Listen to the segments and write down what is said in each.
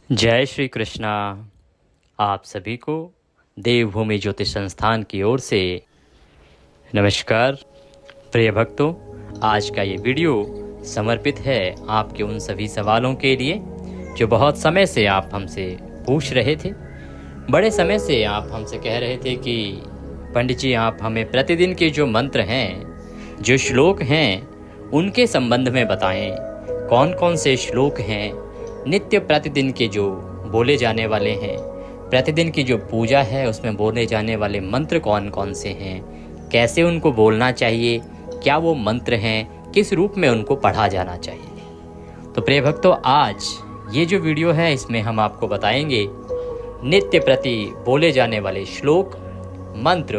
जय श्री कृष्णा। आप सभी को देवभूमि ज्योतिष संस्थान की ओर से नमस्कार। प्रिय भक्तों, आज का ये वीडियो समर्पित है आपके उन सभी सवालों के लिए जो बहुत समय से आप हमसे पूछ रहे थे। बड़े समय से आप हमसे कह रहे थे कि पंडित जी, आप हमें प्रतिदिन के जो मंत्र हैं, जो श्लोक हैं, उनके संबंध में बताएं। कौन कौन से श्लोक हैं, नित्य प्रतिदिन के जो बोले जाने वाले हैं, प्रतिदिन की जो पूजा है उसमें बोले जाने वाले मंत्र कौन कौन से हैं, कैसे उनको बोलना चाहिए, क्या वो मंत्र हैं, किस रूप में उनको पढ़ा जाना चाहिए। तो प्रिय भक्तों, आज ये जो वीडियो है इसमें हम आपको बताएंगे नित्य प्रति बोले जाने वाले श्लोक, मंत्र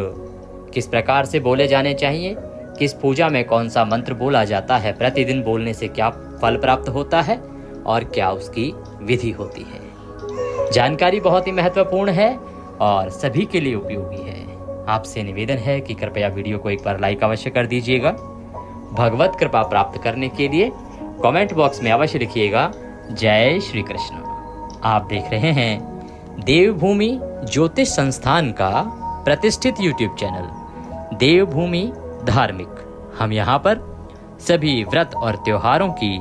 किस प्रकार से बोले जाने चाहिए, किस पूजा में कौन सा मंत्र बोला जाता है, प्रतिदिन बोलने से क्या फल प्राप्त होता है और क्या उसकी विधि होती है। जानकारी बहुत ही महत्वपूर्ण है और सभी के लिए उपयोगी है। आपसे निवेदन है कि कृपया वीडियो को एक बार लाइक अवश्य कर दीजिएगा। भगवत कृपा प्राप्त करने के लिए कमेंट बॉक्स में अवश्य लिखिएगा जय श्री कृष्ण। आप देख रहे हैं देवभूमि ज्योतिष संस्थान का प्रतिष्ठित यूट्यूब चैनल देवभूमि धार्मिक। हम यहाँ पर सभी व्रत और त्योहारों की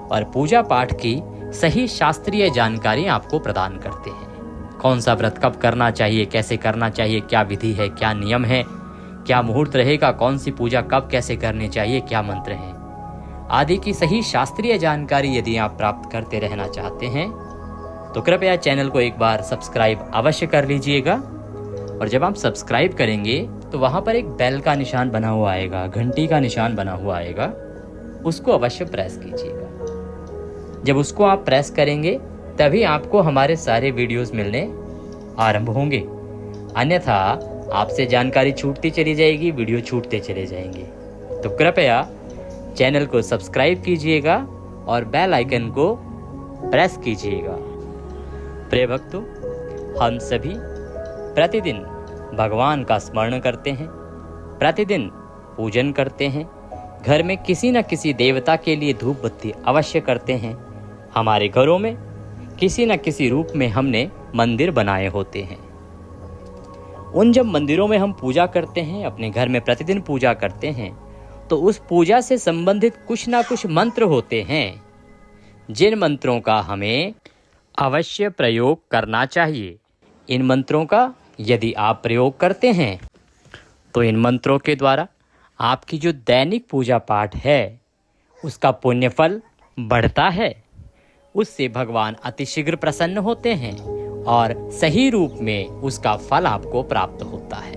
और पूजा पाठ की सही शास्त्रीय जानकारी आपको प्रदान करते हैं। कौन सा व्रत कब करना चाहिए, कैसे करना चाहिए, क्या विधि है, क्या नियम है, क्या मुहूर्त रहेगा, कौन सी पूजा कब कैसे करनी चाहिए, क्या मंत्र हैं, आदि की सही शास्त्रीय जानकारी यदि आप प्राप्त करते रहना चाहते हैं तो कृपया चैनल को एक बार सब्सक्राइब अवश्य कर लीजिएगा। और जब आप सब्सक्राइब करेंगे तो वहाँ पर एक बेल का निशान बना हुआ आएगा, घंटी का निशान बना हुआ आएगा, उसको अवश्य प्रेस कीजिएगा। जब उसको आप प्रेस करेंगे तभी आपको हमारे सारे वीडियोस मिलने आरंभ होंगे, अन्यथा आपसे जानकारी छूटती चली जाएगी, वीडियो छूटते चले जाएंगे। तो कृपया चैनल को सब्सक्राइब कीजिएगा और बेल आइकन को प्रेस कीजिएगा। प्रिय भक्तों, हम सभी प्रतिदिन भगवान का स्मरण करते हैं, प्रतिदिन पूजन करते हैं, घर में किसी न किसी देवता के लिए धूप बत्ती अवश्य करते हैं। हमारे घरों में किसी न किसी रूप में हमने मंदिर बनाए होते हैं। उन जब मंदिरों में हम पूजा करते हैं, अपने घर में प्रतिदिन पूजा करते हैं, तो उस पूजा से संबंधित कुछ ना कुछ मंत्र होते हैं, जिन मंत्रों का हमें अवश्य प्रयोग करना चाहिए। इन मंत्रों का यदि आप प्रयोग करते हैं तो इन मंत्रों के द्वारा आपकी जो दैनिक पूजा पाठ है उसका पुण्य फल बढ़ता है, उससे भगवान अतिशीघ्र प्रसन्न होते हैं और सही रूप में उसका फल आपको प्राप्त होता है।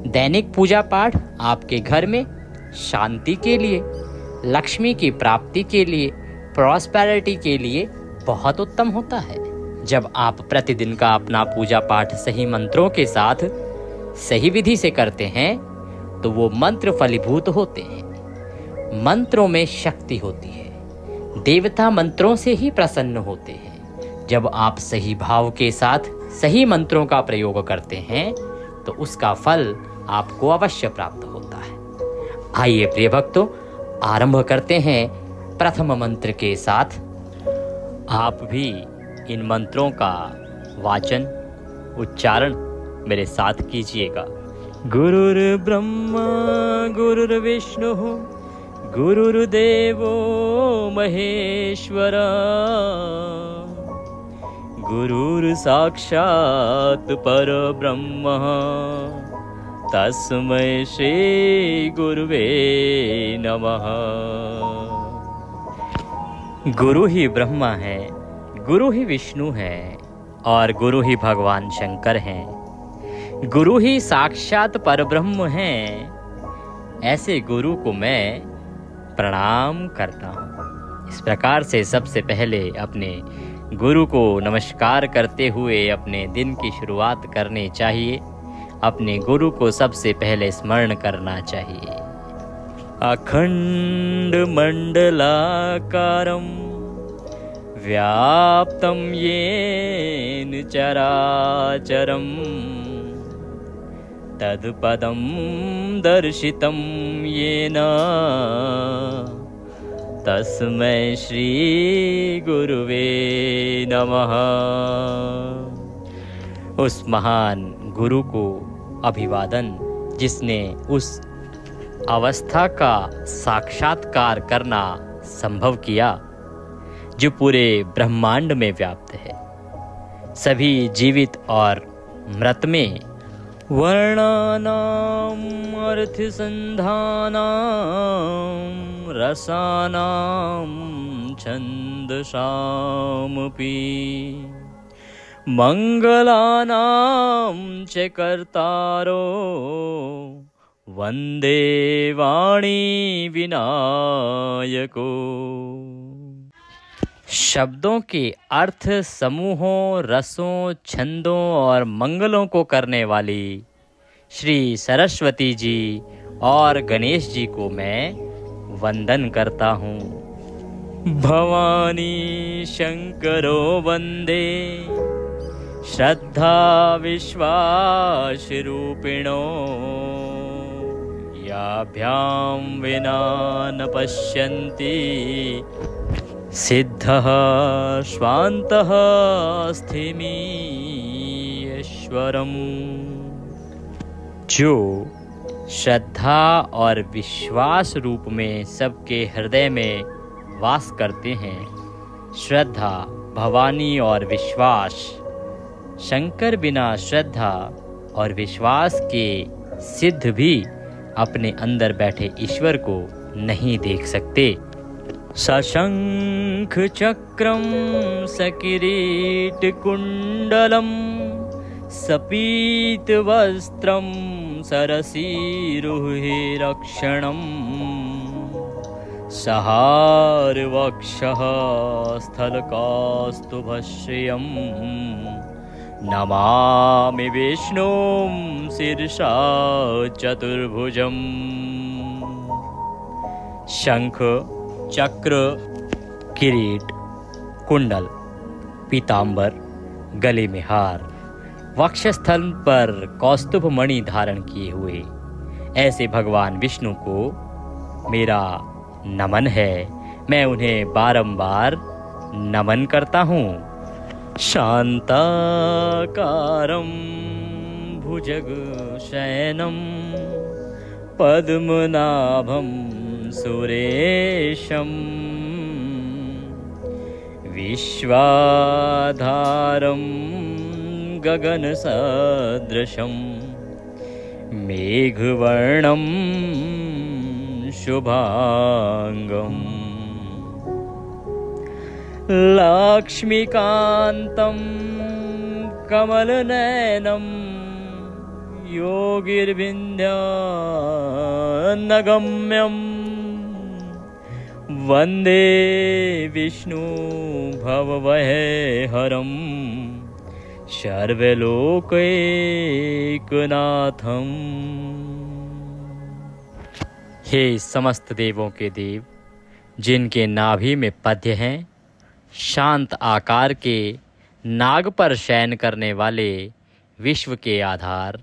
दैनिक पूजा पाठ आपके घर में शांति के लिए, लक्ष्मी की प्राप्ति के लिए, प्रॉस्पेरिटी के लिए बहुत उत्तम होता है। जब आप प्रतिदिन का अपना पूजा पाठ सही मंत्रों के साथ सही विधि से करते हैं तो वो मंत्र फलीभूत होते हैं। मंत्रों में शक्ति होती है, देवता मंत्रों से ही प्रसन्न होते हैं। जब आप सही भाव के साथ सही मंत्रों का प्रयोग करते हैं तो उसका फल आपको अवश्य प्राप्त होता है। आइए प्रिय भक्तों, आरंभ करते हैं प्रथम मंत्र के साथ। आप भी इन मंत्रों का वाचन, उच्चारण मेरे साथ कीजिएगा। गुरुर्ब्रह्मा गुरुर्विष्णु गुरुर्देवो महेश्वरा, गुरुर्साक्षात् परब्रह्म तस्मै श्री गुरुवे नमः। गुरु ही ब्रह्मा है, गुरु ही विष्णु है और गुरु ही भगवान शंकर हैं। गुरु ही साक्षात परब्रह्म हैं। ऐसे गुरु को मैं प्रणाम करता हूँ। इस प्रकार से सबसे पहले अपने गुरु को नमस्कार करते हुए अपने दिन की शुरुआत करनी चाहिए। अपने गुरु को सबसे पहले स्मरण करना चाहिए। अखंड मंडलाकारं व्याप्तं येन चराचरं तत्पदं दर्शितं येन तस्मै श्री गुरुवे नमः। उस महान गुरु को अभिवादन जिसने उस अवस्था का साक्षात्कार करना संभव किया जो पूरे ब्रह्मांड में व्याप्त है। सभी जीवित और मृत में वर्णानाम अर्थसंधानाम रसानाम छंदसामपि मंगलानां च कर्तारो वंदे वाणी विनायको। शब्दों के अर्थ, समूहों, रसों, छंदों और मंगलों को करने वाली श्री सरस्वती जी और गणेश जी को मैं वंदन करता हूँ। भवानी शंकरो वंदे श्रद्धा विश्वास रूपिणो याभ्यां विना न पश्यन्ति सिद्धः स्वान्तः अस्थिमीश्वरम्। जो श्रद्धा और विश्वास रूप में सबके हृदय में वास करते हैं। श्रद्धा, भवानी और विश्वास। शंकर बिना श्रद्धा और विश्वास के सिद्ध भी अपने अंदर बैठे ईश्वर को नहीं देख सकते। सशंख चक्रम सकिरीट कुंडलम सपीत वस्त्रम सरसीरुहि रक्षणम सहार वक्षः स्थलकास्तुभश्रियम् नमामि विष्णुं शीर्षा चतुर्भुजम्। शंख, चक्र, किरीट, कुंडल, पीतांबर, गले में हार, वक्षस्थल पर कौस्तुभ मणि धारण किए हुए ऐसे भगवान विष्णु को मेरा नमन है। मैं उन्हें बारंबार नमन करता हूँ। शांताकारं भुजगशयनं पद्मनाभं सुरेशं विश्वाधारं गगनसदृशं मेघवर्णं शुभांगम् लक्ष्मीकान्तं कमलनयनं योगिर्विन्ध्यानगम्यं वन्दे विष्णु भवभयहरं सर्वलोकैकनाथम्। हे समस्त देवों के देव, जिनके नाभि में पद्य हैं, शांत आकार के नाग पर शयन करने वाले विश्व के आधार,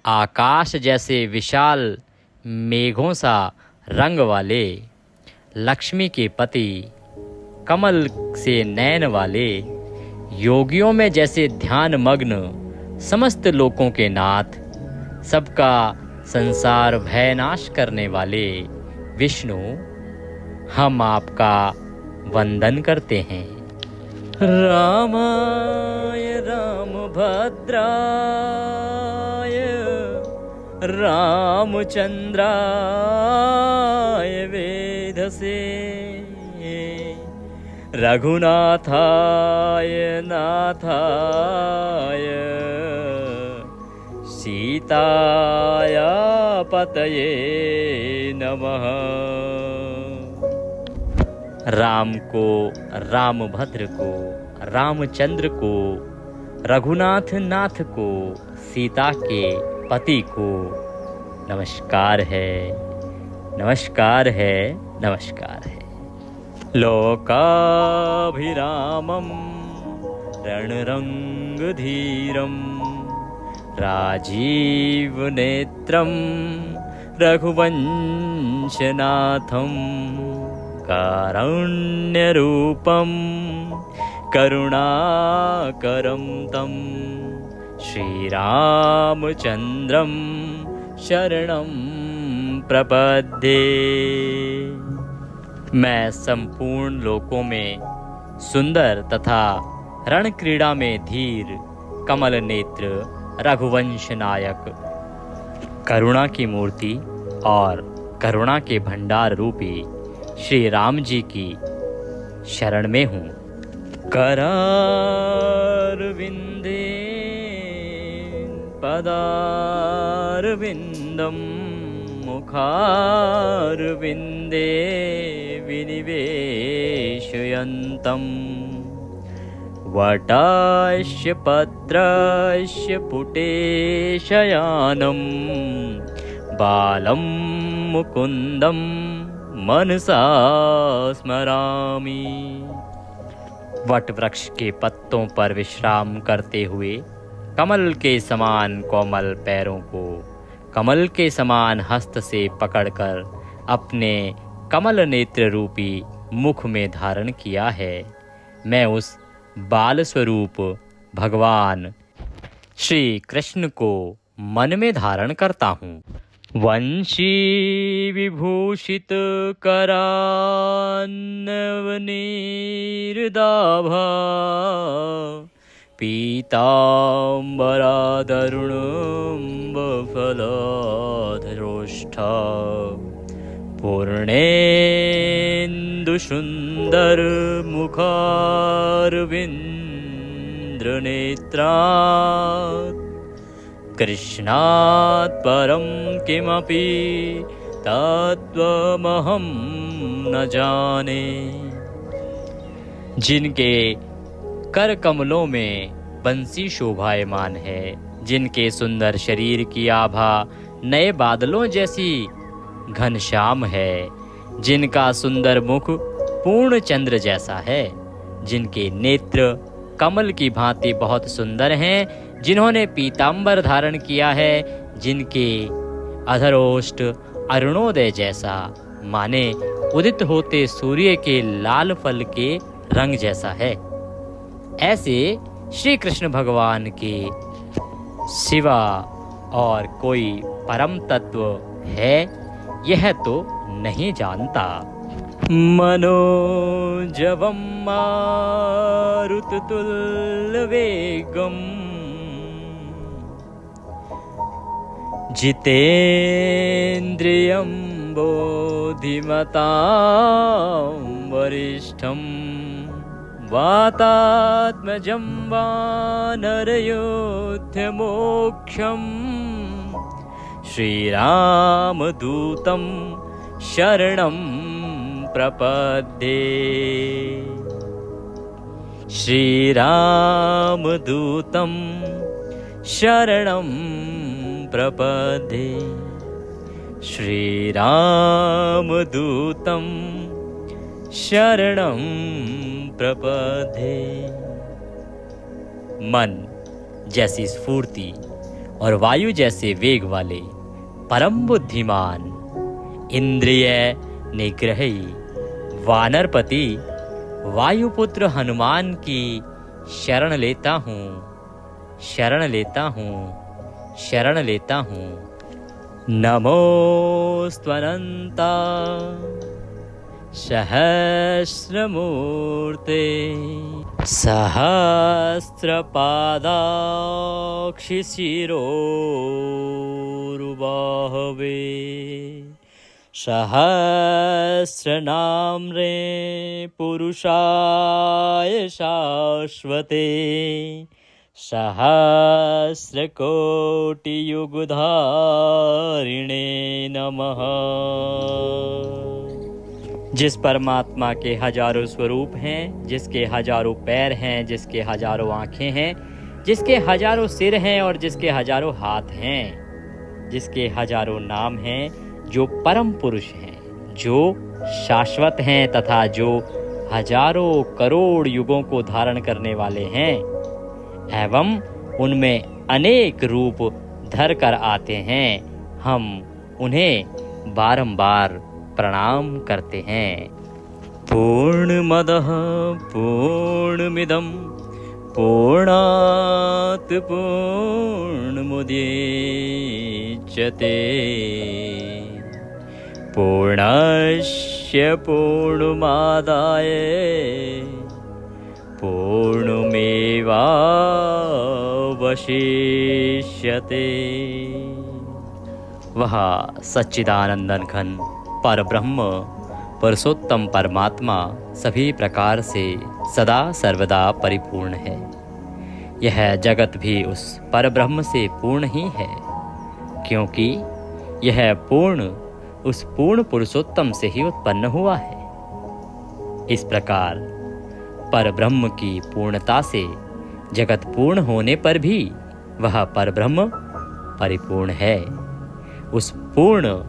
आकाश जैसे विशाल मेघों सा रंग वाले, लक्ष्मी के पति, कमल से नयन वाले, योगियों में जैसे ध्यान मग्न, समस्त लोकों के नाथ, सबका संसार भयनाश करने वाले विष्णु, हम आपका वंदन करते हैं। रामाय रामभद्राय रामचंद्राय वेधसे रघुनाथाय नाथाय सीताय पतये नमः। राम को, रामभद्र को, रामचंद्र को, रघुनाथ नाथ को, सीता के पति को नमस्कार है, नमस्कार है, नमस्कार है। लोकाभिरामं रणरंगधीरं राजीवनेत्रं रघुवंशनाथं कारुण्यरूपं करुणाकरं तं श्रीरामचन्द्रं शरणं प्रपद्ये। मैं संपूर्ण लोकों में सुंदर तथा रण क्रीड़ा में धीर कमल नेत्र रघुवंश नायक करुणा की मूर्ति और करुणा के भंडार रूपी श्री राम जी की शरण में हूँ। करारविंदे पदारविंदम मुखारविंदे विनिवेशयन्तं वटास्य पत्रस्य पुटे शयानं बालं मुकुन्दं मनसा स्मरामि। वट वृक्ष के पत्तों पर विश्राम करते हुए कमल के समान कोमल पैरों को कमल के समान हस्त से पकड़कर अपने कमल नेत्र रूपी मुख में धारण किया है। मैं उस बाल स्वरूप भगवान श्री कृष्ण को मन में धारण करता हूँ। वंशी विभूषित करान्नवनीर्दाभा पीताम्बरादरुणम्बफलाधरोष्ठा पूर्णेन्दुसुन्दर मुखारविन्द्रनेत्रात् कृष्णात् परं किमपि तत्त्वमहं न जाने। जिनके कर कमलों में बंसी शोभायमान है, जिनके सुंदर शरीर की आभा नए बादलों जैसी घनश्याम है, जिनका सुंदर मुख पूर्ण चंद्र जैसा है, जिनके नेत्र कमल की भांति बहुत सुंदर हैं, जिन्होंने पीतांबर धारण किया है, जिनके अधरोष्ठ अरुणोदय जैसा माने उदित होते सूर्य के लाल फल के रंग जैसा है, ऐसे श्री कृष्ण भगवान के सिवा और कोई परम तत्व है यह तो नहीं जानता। मनोजवं मारुततुल्यवेगम् जितेन्द्रियं बोधिमतां वरिष्ठं वातात्मजं वानरयोध्यमोक्षं श्रीरामदूतं शरणं प्रपद्ये। श्रीरामदूतं शरणं प्रपद्ये। श्रीरामदूतं शरणं प्रपद्ये। मन जैसी स्फूर्ति और वायु जैसे वेग वाले परम बुद्धिमान इंद्रिय निग्रही वानरपति वायुपुत्र हनुमान की शरण लेता हूँ, शरण लेता हूँ, शरण लेता हूँ। नमोस्त्वनंता सहस्रमूर्ते सहस्रपादाक्षिशिरोरुबाहवे सहस्रनाम्रे पुरुषाय शाश्वते सहस्रकोटियुगधारिणे नमः। जिस परमात्मा के हजारों स्वरूप हैं, जिसके हजारों पैर हैं, जिसके हजारों आँखें हैं, जिसके हजारों सिर हैं और जिसके हजारों हाथ हैं, जिसके हजारों नाम हैं, जो परम पुरुष हैं, जो शाश्वत हैं तथा जो हजारों करोड़ युगों को धारण करने वाले हैं एवं उनमें अनेक रूप धर कर आते हैं, हम उन्हें बारंबार प्रणाम करते हैं। पूर्णमदः पूर्णमिदं पूर्णात् पूर्णमुदच्यते पूर्णस्य पूर्णमादाय पूर्णमेवावशिष्यते। वह सच्चिदानंदन घन परब्रह्म पुरुषोत्तम परमात्मा सभी प्रकार से सदा सर्वदा परिपूर्ण है। यह जगत भी उस परब्रह्म से पूर्ण ही है, क्योंकि यह पूर्ण उस पूर्ण पुरुषोत्तम से ही उत्पन्न हुआ है। इस प्रकार परब्रह्म की पूर्णता से जगत पूर्ण होने पर भी वह परब्रह्म परिपूर्ण है। उस पूर्ण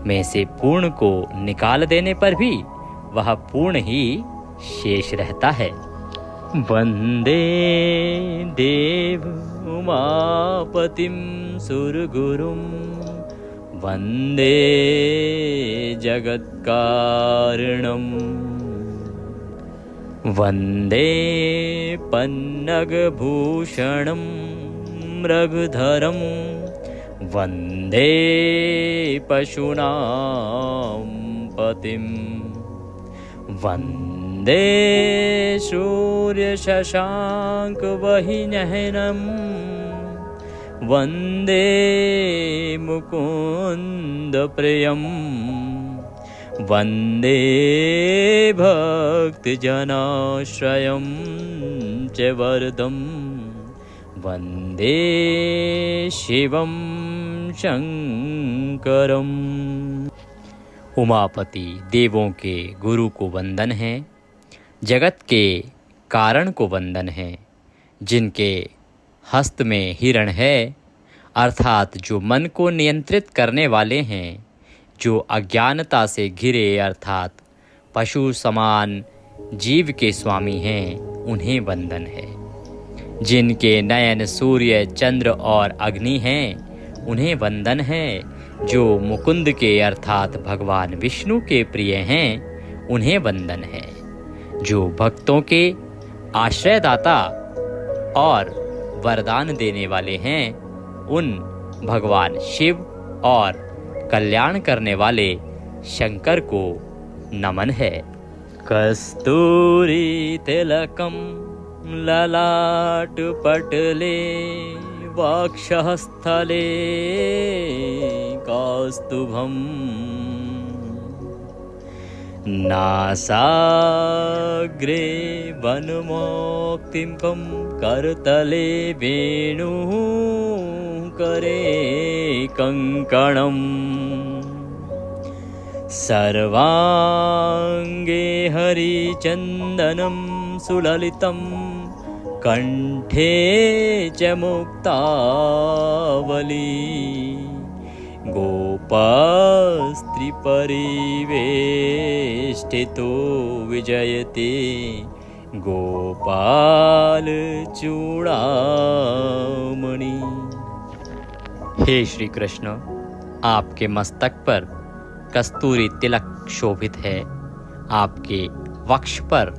में से पूर्ण को निकाल देने पर भी वह पूर्ण ही शेष रहता है। वंदे देव उमापतिं सुरगुरुं वंदे जगत्कारणं वंदे पन्नगभूषणं मृगधरं वंदे पशूनां पतिं वंदे सूर्यशशाङ्कवहिनयनं वंदे मुकुन्दप्रियं वंदे भक्तजनाश्रयं च वरदं वंदे शिवं शंकरम। उमापति देवों के गुरु को वंदन है, जगत के कारण को वंदन है, जिनके हस्त में हिरण है, अर्थात जो मन को नियंत्रित करने वाले हैं, जो अज्ञानता से घिरे अर्थात पशु समान जीव के स्वामी हैं, उन्हें वंदन है। जिनके नयन सूर्य चंद्र और अग्नि हैं, उन्हें वंदन है। जो मुकुंद के अर्थात भगवान विष्णु के प्रिय हैं, उन्हें वंदन है। जो भक्तों के आश्रयदाता और वरदान देने वाले हैं, उन भगवान शिव और कल्याण करने वाले शंकर को नमन है। कस्तूरी तिलकम ललाट पटले वक्षस्थले कौस्तुभं नासाग्रे वनमोक्तिकं करतले वेणुः करे कंकणम् सर्वांगे हरिचंदनं सुललितं कंठे च मुक्तावली गोपास्त्रिपरिवेष्टितो विजयते गोपाल चूड़ामणि। हे श्री कृष्ण, आपके मस्तक पर कस्तूरी तिलक शोभित है, आपके वक्ष पर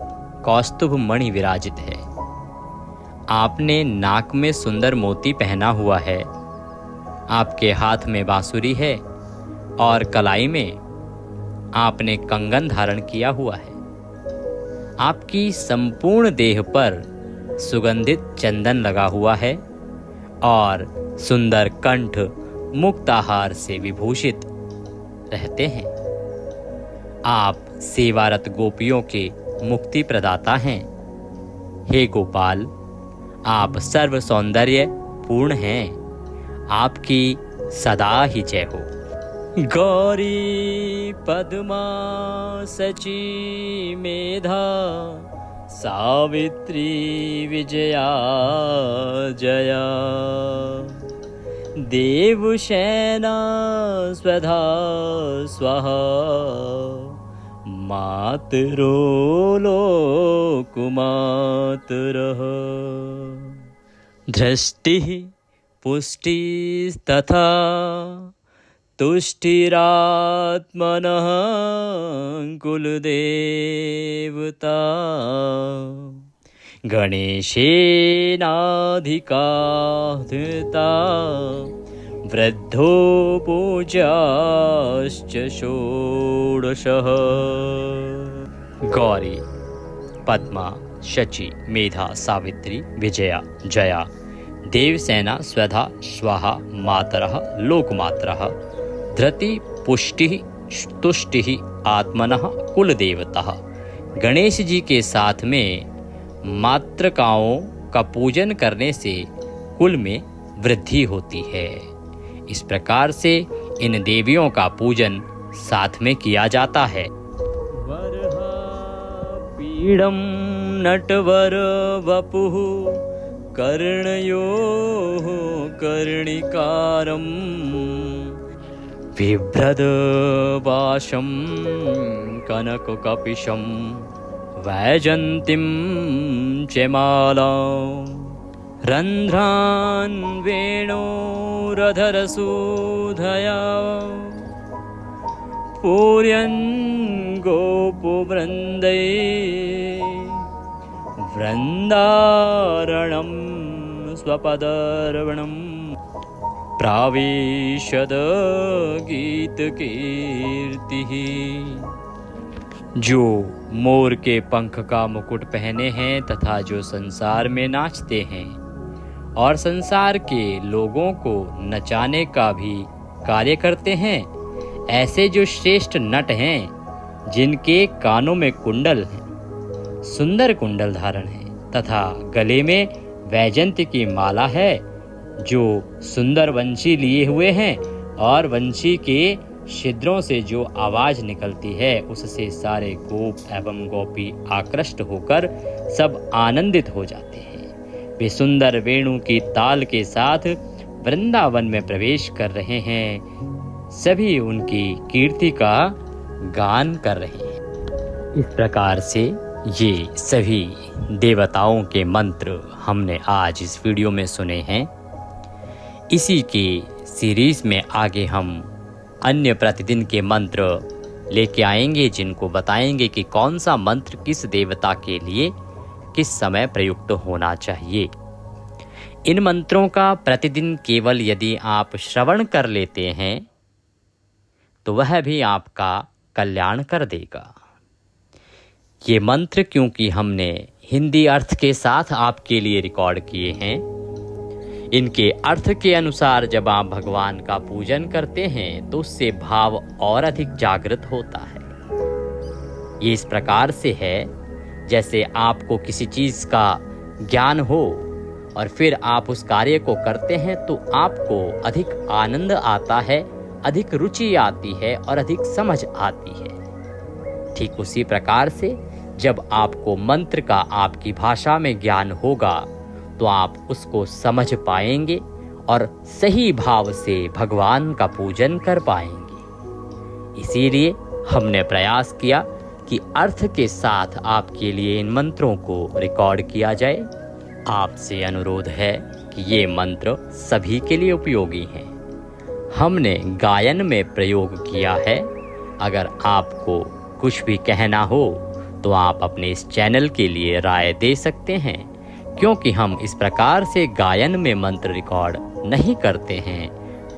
कौस्तुभ मणि विराजित है, आपने नाक में सुंदर मोती पहना हुआ है, आपके हाथ में बांसुरी है और कलाई में आपने कंगन धारण किया हुआ है। आपकी संपूर्ण देह पर सुगंधित चंदन लगा हुआ है और सुंदर कंठ मुक्ताहार से विभूषित रहते हैं। आप सेवारत गोपियों के मुक्ति प्रदाता हैं। हे गोपाल, आप सर्व सौंदर्य पूर्ण हैं, आपकी सदा ही जय हो। गौरी पद्मा सची मेधा सावित्री विजया जया देवसेना स्वधा स्वाहा मातरो लोकमातरः दृष्टिः पुष्टिस्तथा तुष्टिरात्मनः कुलदेवता गणेशेनाधिकाधृता वृद्धो पूजाश्च षोडशः। गौरी, पद्मा, शची, मेधा, सावित्री, विजया, जया, देवसेना, स्वधा, स्वाहा, मातरः, लोकमातरः, धृति, पुष्टि, तुष्टि, आत्मनः कुलदेवतः। गणेश जी के साथ में मातृकाओं का पूजन करने से कुल में वृद्धि होती है। इस प्रकार से इन देवियों का पूजन साथ में किया जाता है। पीड़म नटवर वपुः कर्णयोः कर्णिकारम् बिभ्रदपाशं कनककपिशं वैजन्तीं च मालां रन्ध्रान् वेणोरधरसूधया पूर्यन् गोपवृन्दै वृन्दारणं स्वपदर्वणम् प्राविशद गीतकीर्तिः। जो मोर के पंख का मुकुट पहने हैं तथा जो संसार में नाचते हैं और संसार के लोगों को नचाने का भी कार्य करते हैं, ऐसे जो श्रेष्ठ नट हैं जिनके कानों में कुंडल हैं, सुंदर कुंडल धारण है तथा गले में वैजंत की माला है, जो सुंदर वंशी लिए हुए हैं और वंशी के छिद्रों से जो आवाज निकलती है उससे सारे गोप एवं गोपी आकृष्ट होकर सब आनंदित हो जाते हैं। वे सुंदर वेणु की ताल के साथ वृंदावन में प्रवेश कर रहे हैं, सभी उनकी कीर्ति का गान कर रहे हैं। इस प्रकार से ये सभी देवताओं के मंत्र हमने आज इस वीडियो में सुने हैं। इसी के सीरीज में आगे हम अन्य प्रतिदिन के मंत्र लेके आएंगे, जिनको बताएंगे कि कौन सा मंत्र किस देवता के लिए किस समय प्रयुक्त होना चाहिए। इन मंत्रों का प्रतिदिन केवल यदि आप श्रवण कर लेते हैं तो वह भी आपका कल्याण कर देगा। ये मंत्र क्योंकि हमने हिंदी अर्थ के साथ आपके लिए रिकॉर्ड किए हैं, इनके अर्थ के अनुसार जब आप भगवान का पूजन करते हैं तो उससे भाव और अधिक जागृत होता है। ये इस प्रकार से है जैसे आपको किसी चीज का ज्ञान हो और फिर आप उस कार्य को करते हैं तो आपको अधिक आनंद आता है, अधिक रुचि आती है और अधिक समझ आती है। ठीक उसी प्रकार से जब आपको मंत्र का आपकी भाषा में ज्ञान होगा तो आप उसको समझ पाएंगे और सही भाव से भगवान का पूजन कर पाएंगे। इसीलिए हमने प्रयास किया कि अर्थ के साथ आपके लिए इन मंत्रों को रिकॉर्ड किया जाए। आपसे अनुरोध है कि ये मंत्र सभी के लिए उपयोगी हैं। हमने गायन में प्रयोग किया है। अगर आपको कुछ भी कहना हो तो आप अपने इस चैनल के लिए राय दे सकते हैं, क्योंकि हम इस प्रकार से गायन में मंत्र रिकॉर्ड नहीं करते हैं,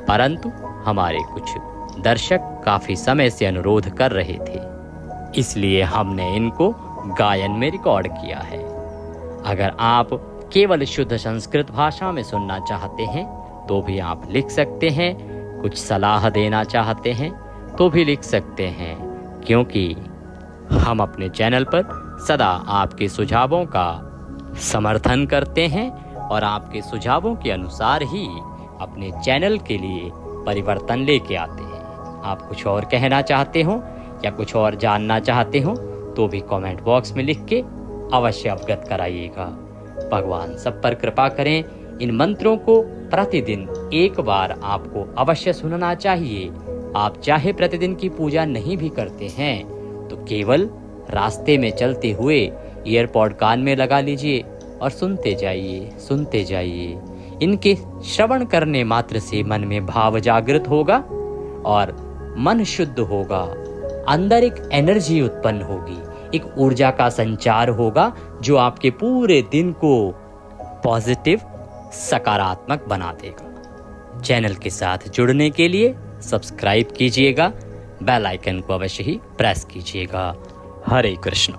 परंतु हमारे कुछ दर्शक काफ़ी समय से अनुरोध कर रहे थे, इसलिए हमने इनको गायन में रिकॉर्ड किया है। अगर आप केवल शुद्ध संस्कृत भाषा में सुनना चाहते हैं तो भी आप लिख सकते हैं, कुछ सलाह देना चाहते हैं तो भी लिख सकते हैं, क्योंकि हम अपने चैनल पर सदा आपके सुझावों का समर्थन करते हैं और आपके सुझावों के अनुसार ही अपने चैनल के लिए परिवर्तन लेके आते हैं। आप कुछ और कहना चाहते हो या कुछ और जानना चाहते हो तो भी कमेंट बॉक्स में लिख के अवश्य अवगत कराइएगा। भगवान सब पर कृपा करें। इन मंत्रों को प्रतिदिन एक बार आपको अवश्य सुनना चाहिए। आप चाहे प्रतिदिन की पूजा नहीं भी करते हैं तो केवल रास्ते में चलते हुए ईयरपॉड कान में लगा लीजिए और सुनते जाइए। इनके श्रवण करने मात्र से मन में भाव जागृत होगा और मन शुद्ध होगा, अंदर एक एनर्जी उत्पन्न होगी, एक ऊर्जा का संचार होगा जो आपके पूरे दिन को पॉजिटिव, सकारात्मक बना देगा। चैनल के साथ जुड़ने के लिए सब्सक्राइब कीजिएगा, बेल आइकन को अवश्य ही प्रेस कीजिएगा। हरे कृष्ण।